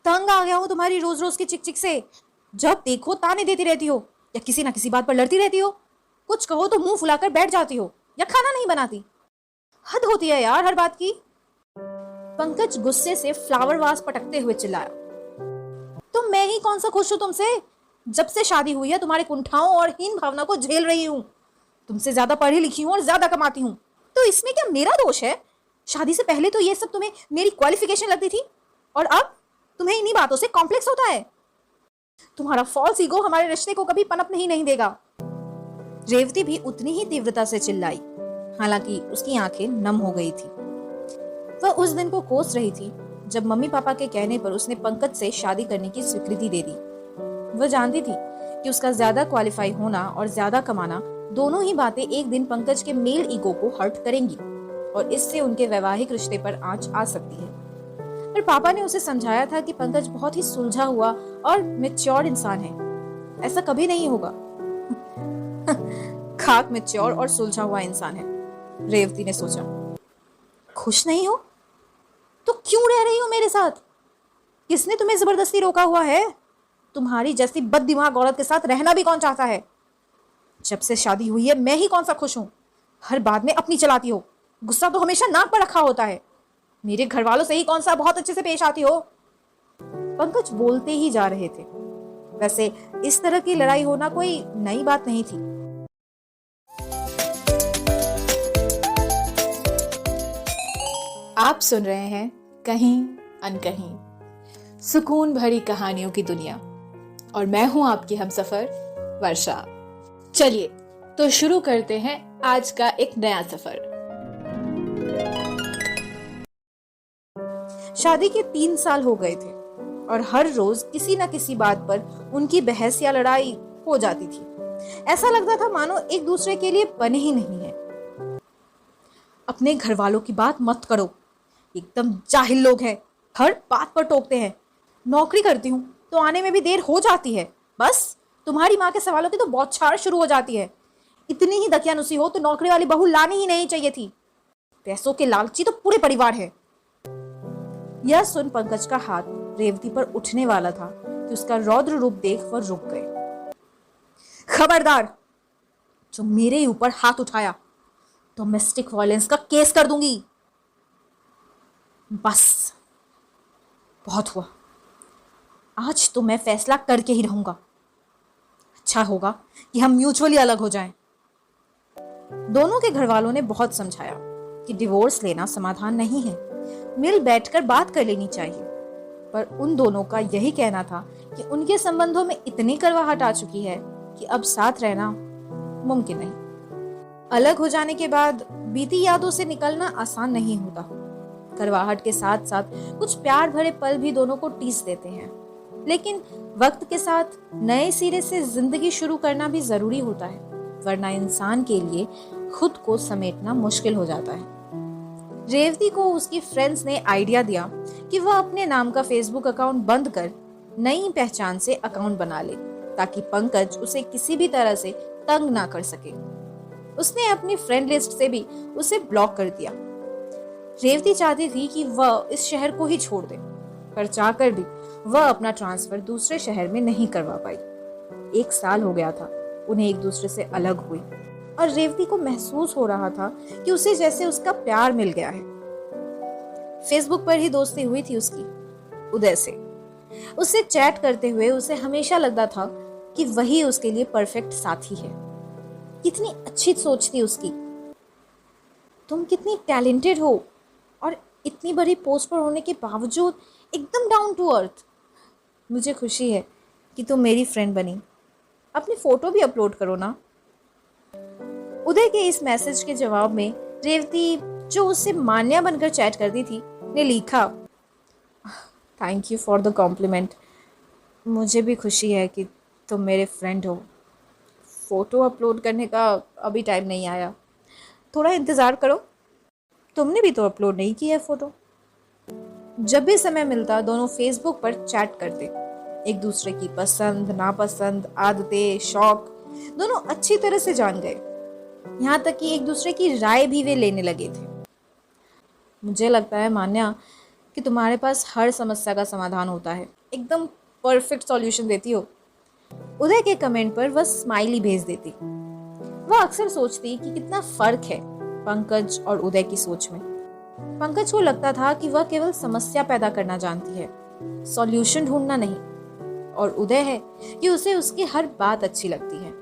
तंग आ गया हूँ तुम्हारी रोज रोज की चिक चिक से। जब देखो ताने देती रहती हो या किसी ना किसी बात पर लड़ती रहती हो। कुछ कहो तो मुंह फुलाकर बैठ जाती हो या खाना नहीं बनाती। हद होती है यार हर बात की। पंकज गुस्से से फ्लावर वास पटकते हुए चिल्लाया। तो मैं ही कौन सा खुश हूं तुमसे। जब से शादी हुई है तुम्हारे कुंठाओं और हीन भावना को झेल रही हूं। तुमसे ज्यादा पढ़ी लिखी हूं और ज्यादा कमाती हूं, तो इसमें क्या मेरा दोष है। शादी से पहले तो ये सब तुम्हें मेरी क्वालिफिकेशन लगती थी, और अब तुम्हें इन्हीं बातों से कॉम्प्लेक्स होता है। तुम्हारा फॉल्स ईगो हमारे रिश्ते को कभी पनपने नहीं देगा। रेवती भी उतनी ही तीव्रता से चिल्लाई, हालांकि उसकी आंखें नम हो गई थी। वह उस दिन को कोस रही थी जब मम्मी पापा के कहने पर उसने पंकज से शादी करने की स्वीकृति दे दी। वह जानती थी कि उसका ज्यादा क्वालिफाई होना और ज्यादा कमाना, दोनों ही बातें एक दिन पंकज के मेल ईगो को हर्ट करेंगी और इससे उनके वैवाहिक रिश्ते पर आंच आ सकती है। पर पापा ने उसे समझाया था कि पंकज बहुत ही सुलझा हुआ और मैच्योर इंसान है। ऐसा कभी नहीं होगा। खाक मैच्योर और सुलझा हुआ इंसान है, रेवती ने सोचा। खुश नहीं हो तो क्यों रह रही हो मेरे साथ। किसने तुम्हें जबरदस्ती रोका हुआ है। तुम्हारी जैसी बददिमाग औरत के साथ रहना भी कौन चाहता है। जब से शादी हुई है मैं ही कौन सा खुश हूं। हर बात में अपनी चलाती हो, गुस्सा तो हमेशा नाक पर रखा होता है। मेरे घर वालों से ही कौन सा बहुत अच्छे से पेश आती हो। पंकज बोलते ही जा रहे थे। वैसे इस तरह की लड़ाई होना कोई नई बात नहीं थी। आप सुन रहे हैं कहीं अनकहीं, सुकून भरी कहानियों की दुनिया, और मैं हूं आपकी हमसफर वर्षा। चलिए तो शुरू करते हैं आज का एक नया सफर। शादी के 3 साल हो गए थे और हर रोज किसी न किसी बात पर उनकी बहस या लड़ाई हो जाती थी। ऐसा लगता था मानो एक दूसरे के लिए बने ही नहीं है। अपने घर वालों की बात मत करो, एकदम जाहिल लोग हैं, हर बात पर टोकते हैं। नौकरी करती हूँ तो आने में भी देर हो जाती है। बस तुम्हारी माँ के सवालों की तो बौछार शुरू हो जाती है। इतनी ही दकियानुसी हो तो नौकरी वाली बहू लानी ही नहीं चाहिए थी। पैसों के लालची तो पूरे परिवार है। यह सुन पंकज का हाथ रेवती पर उठने वाला था कि उसका रौद्र रूप देख वह रुक गए। खबरदार, जो मेरे ऊपर हाथ उठाया डोमेस्टिक वायलेंस का केस कर दूंगी। बस बहुत हुआ, आज तो मैं फैसला करके ही रहूंगा। अच्छा होगा कि हम म्यूचुअली अलग हो जाएं। दोनों के घर वालों ने बहुत समझाया कि डिवोर्स लेना समाधान नहीं है, मिल बैठकर बात कर लेनी चाहिए। पर उन दोनों का यही कहना था कि उनके संबंधों में इतनी करवाहट आ चुकी है कि अब साथ रहना मुमकिन नहीं। अलग हो जाने के बाद बीती यादों से निकलना आसान नहीं होता। करवाहट के साथ साथ कुछ प्यार भरे पल भी दोनों को टीस देते हैं, लेकिन वक्त के साथ नए सिरे से जिंदगी शुरू करना भी जरूरी होता है, वरना इंसान के लिए खुद को समेटना मुश्किल हो जाता है। रेवती को उसकी फ्रेंड्स ने आइडिया दिया कि वह अपने नाम का फेसबुक अकाउंट बंद कर नई पहचान से अकाउंट बना ले, ताकि पंकज उसे किसी भी तरह से तंग ना कर सके। उसने अपनी फ्रेंड लिस्ट से भी उसे ब्लॉक कर दिया। रेवती चाहती थी कि वह इस शहर को ही छोड़ दे, पर चाहकर भी वह अपना ट्रांसफर दूसरे शहर में नहीं करवा पाई। 1 साल हो गया था उन्हें एक दूसरे से अलग हुई, और रेवती को महसूस हो रहा था कि उसे जैसे उसका प्यार मिल गया है। फेसबुक पर ही दोस्ती हुई थी उसकी उदय से। उससे चैट करते हुए उसे हमेशा लगता था कि वही उसके लिए परफेक्ट साथी है। कितनी अच्छी सोच थी उसकी। तुम कितनी टैलेंटेड हो और इतनी बड़ी पोस्ट पर होने के बावजूद एकदम डाउन टू अर्थ। मुझे खुशी है कि तुम मेरी फ्रेंड बनी। अपनी फोटो भी अपलोड करो ना। उदय के इस मैसेज के जवाब में रेवती, जो उससे मान्या बनकर चैट करती थी, ने लिखा, thank you for the compliment. मुझे भी खुशी है कि तुम मेरे फ्रेंड हो। फोटो अपलोड करने का अभी टाइम नहीं आया, थोड़ा इंतज़ार करो। तुमने भी तो अपलोड नहीं की है फोटो। जब भी समय मिलता दोनों फेसबुक पर चैट करते, एक दूसरे की पसंद नापसंद, आदतें, शौक दोनों अच्छी तरह से जान गए। यहाँ तक कि एक दूसरे की राय भी वे लेने लगे थे। मुझे लगता है मान्या कि तुम्हारे पास हर समस्या का समाधान होता है, एकदम परफेक्ट सॉल्यूशन देती हो। उदय के कमेंट पर वह स्माइली भेज देती। वह अक्सर सोचती कि कितना फर्क है पंकज और उदय की सोच में। पंकज को लगता था कि वह केवल समस्या पैदा करना जानती है, सॉल्यूशन ढूंढना नहीं। और उदय है कि उसे उसकी हर बात अच्छी लगती है।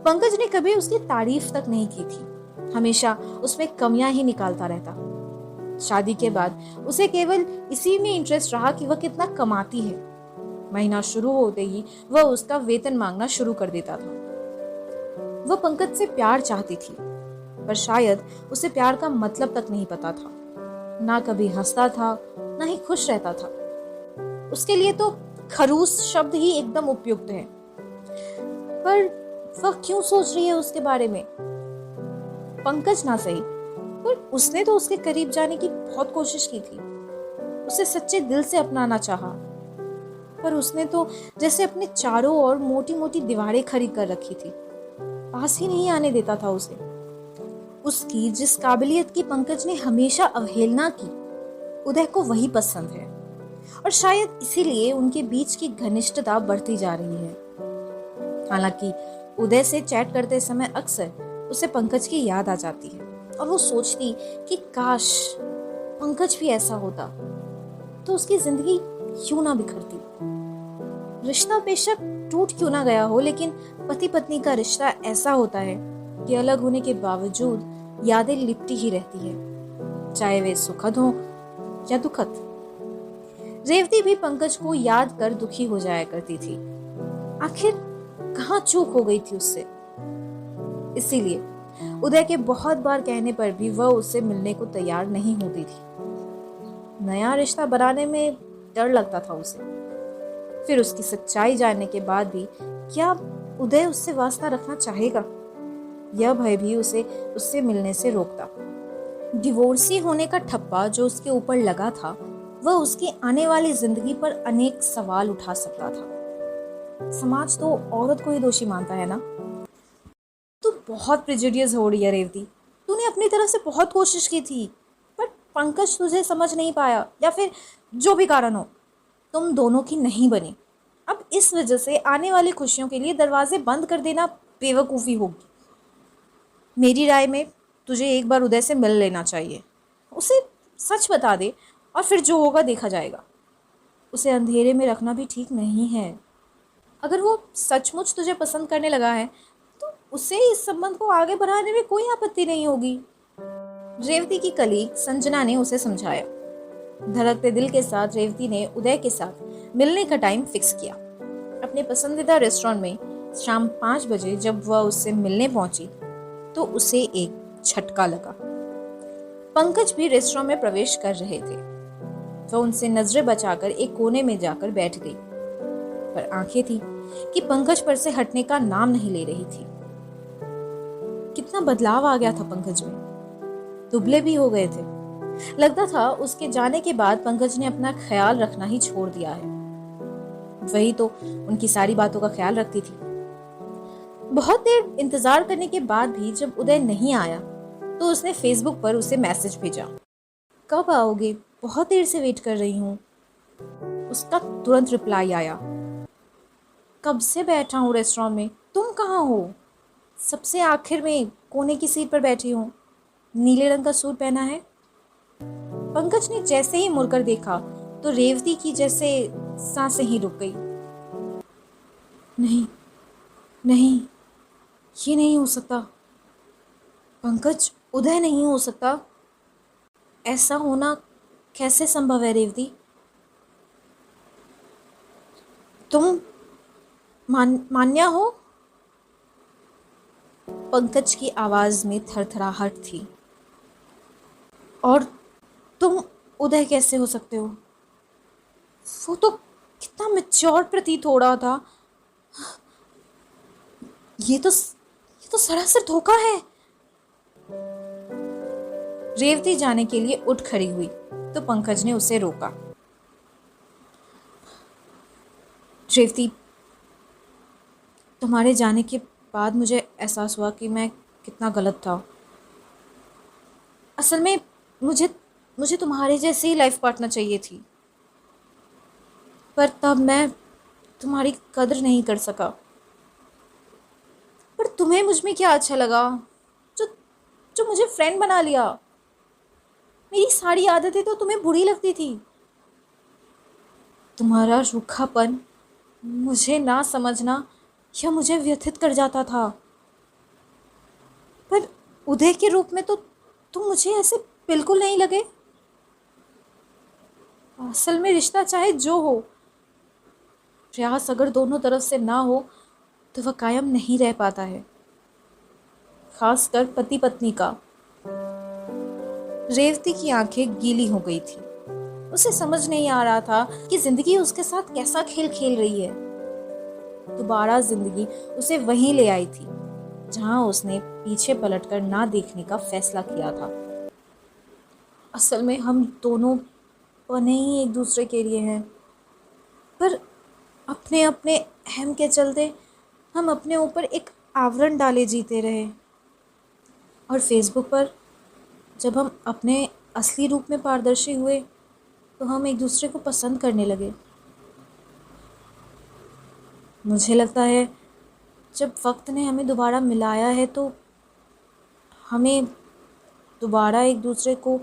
पंकज ने कभी उसकी तारीफ तक नहीं की थी, हमेशा उसमें कमियां ही निकालता रहता। शादी के बाद उसे केवल इसी में इंटरेस्ट रहा कि वह कितना कमाती है। महीना शुरू होते ही वह उसका वेतन मांगना शुरू कर देता था। वह पंकज से प्यार चाहती थी, पर शायद उसे प्यार का मतलब तक नहीं पता था। ना कभी हंसता था, ना ही खुश रहता था। उसके लिए तो खरूस शब्द ही एकदम उपयुक्त है। पर वह क्यों सोच रही है उसके बारे में? पंकज ना सही, पर उसने तो उसके करीब जाने की बहुत कोशिश की थी, उसे सच्चे दिल से अपनाना चाहा। पर उसने तो जैसे अपने चारों ओर मोटी मोटी दीवारें खड़ी कर रखी थी, पास ही नहीं आने देता था उसे। उसकी जिस काबिलियत की पंकज ने हमेशा अवहेलना की, उदय को वही पसंद है। और शायद इसीलिए उनके बीच की घनिष्ठता बढ़ती जा रही है। हालांकि उदय से चैट करते समय अक्सर उसे पंकज की याद आ जाती है और वो सोचती कि काश पंकज भी ऐसा होता तो उसकी जिंदगी क्यों ना बिखरती। रिश्ता बेशक टूट क्यों ना गया हो, लेकिन पति पत्नी का रिश्ता ऐसा होता है कि अलग होने के बावजूद यादें लिपटी ही रहती है, चाहे वे सुखद हो या दुखद। रेवती भी पंकज को याद कर दुखी हो जाया करती थी। आखिर कहाँ चूक हो गई थी उससे। इसीलिए उदय के बहुत बार कहने पर भी वह उससे मिलने को तैयार नहीं होती थी। नया रिश्ता बनाने में डर लगता था उसे। फिर उसकी सच्चाई जानने के बाद भी क्या उदय उससे वास्ता रखना चाहेगा? यह भय भी उसे उससे मिलने से रोकता। डिवोर्सी होने का ठप्पा जो उसके ऊपर लगा था, वह उसकी आने वाली जिंदगी पर अनेक सवाल उठा सकता था। समाज तो औरत को ही दोषी मानता है ना। तू बहुत प्रेजुडियस हो रही है रेवती। तूने अपनी तरफ से बहुत कोशिश की थी, पर पंकज तुझे समझ नहीं पाया, या फिर जो भी कारण हो, तुम दोनों की नहीं बनी। अब इस वजह से आने वाली खुशियों के लिए दरवाजे बंद कर देना बेवकूफ़ी होगी। मेरी राय में तुझे एक बार उदय से मिल लेना चाहिए। उसे सच बता दे और फिर जो होगा देखा जाएगा। उसे अंधेरे में रखना भी ठीक नहीं है। अगर वो सचमुच तुझे पसंद करने लगा है तो उसे इस संबंध को आगे बढ़ाने में कोई आपत्ति नहीं होगी। रेवती की कलीग संजना ने उसे समझाया। धड़कते दिल के साथ रेवती ने उदय के साथ मिलने का टाइम फिक्स किया। अपने पसंदीदा रेस्टोरेंट में शाम 5 बजे जब वह उससे मिलने पहुंची तो उसे एक झटका लगा। पंकज भी रेस्टोरेंट में प्रवेश कर रहे थे। वह उनसे नजरें बचाकर एक कोने में जाकर बैठ गई, पर आंखें थी कि पंकज पर से हटने का नाम नहीं ले रही थी। कितना बदलाव आ गया था पंकज में, दुबले भी हो गए थे। लगता था उसके जाने के बाद पंकज ने अपना ख्याल रखना ही छोड़ दिया है। वही तो उनकी सारी बातों का ख्याल रखती थी। बहुत देर इंतजार करने के बाद भी जब उदय नहीं आया तो उसने फेसबुक पर उसे मैसेज भेजा, कब आओगे, बहुत देर से वेट कर रही हूँ। उसका तुरंत रिप्लाई आया, कब से बैठा हूँ रेस्टोरेंट में, तुम कहाँ हो? सबसे आखिर में कोने की सीट पर बैठी हूँ, नीले रंग का सूट पहना है। पंकज ने जैसे ही मुड़कर देखा तो रेवती की जैसे सांसें ही रुक गई। नहीं नहीं, ये नहीं हो सकता। पंकज उदय नहीं हो सकता। ऐसा होना कैसे संभव है रेवती? तुम मान्या हो? पंकज की आवाज में थरथराहट थी। और तुम उदय कैसे हो सकते हो? वो तो कितना मैच्योर प्रतीत हो रहा था। ये तो सरासर धोखा है। रेवती जाने के लिए उठ खड़ी हुई तो पंकज ने उसे रोका। रेवती, तुम्हारे जाने के बाद मुझे एहसास हुआ कि मैं कितना गलत था। असल में मुझे मुझे तुम्हारे जैसी ही लाइफ पार्टनर चाहिए थी, पर तब मैं तुम्हारी कदर नहीं कर सका। पर तुम्हें मुझ में क्या अच्छा लगा जो जो मुझे फ्रेंड बना लिया? मेरी सारी आदतें तो तुम्हें बुरी लगती थी। तुम्हारा रूखापन मुझे ना समझना या मुझे व्यथित कर जाता था, पर उदय के रूप में तो तुम मुझे ऐसे बिल्कुल नहीं लगे। असल में रिश्ता चाहे जो हो, प्रयास अगर दोनों तरफ से ना हो तो वह कायम नहीं रह पाता है, खासकर पति पत्नी का। रेवती की आंखें गीली हो गई थी। उसे समझ नहीं आ रहा था कि जिंदगी उसके साथ कैसा खेल खेल रही है। दोबारा जिंदगी उसे वहीं ले आई थी जहां उसने पीछे पलटकर ना देखने का फैसला किया था। असल में हम दोनों बने ही एक दूसरे के लिए हैं, पर अपने अपने अहम के चलते हम अपने ऊपर एक आवरण डाले जीते रहे। और फेसबुक पर जब हम अपने असली रूप में पारदर्शी हुए तो हम एक दूसरे को पसंद करने लगे। मुझे लगता है जब वक्त ने हमें दोबारा मिलाया है तो हमें दोबारा एक दूसरे को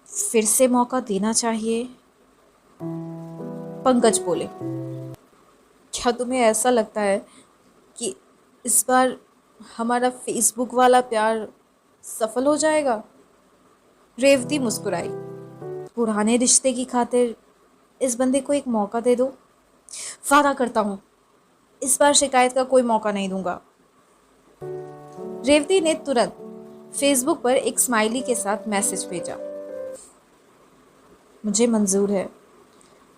फिर से मौका देना चाहिए। पंकज बोले, क्या तुम्हें ऐसा लगता है कि इस बार हमारा फेसबुक वाला प्यार सफल हो जाएगा? रेवती मुस्कुराई। पुराने रिश्ते की खातिर इस बंदे को एक मौका दे दो। वादा करता हूँ इस बार शिकायत का कोई मौका नहीं दूंगा। रेवती ने तुरंत फेसबुक पर एक स्माइली के साथ मैसेज भेजा, मुझे मंजूर है।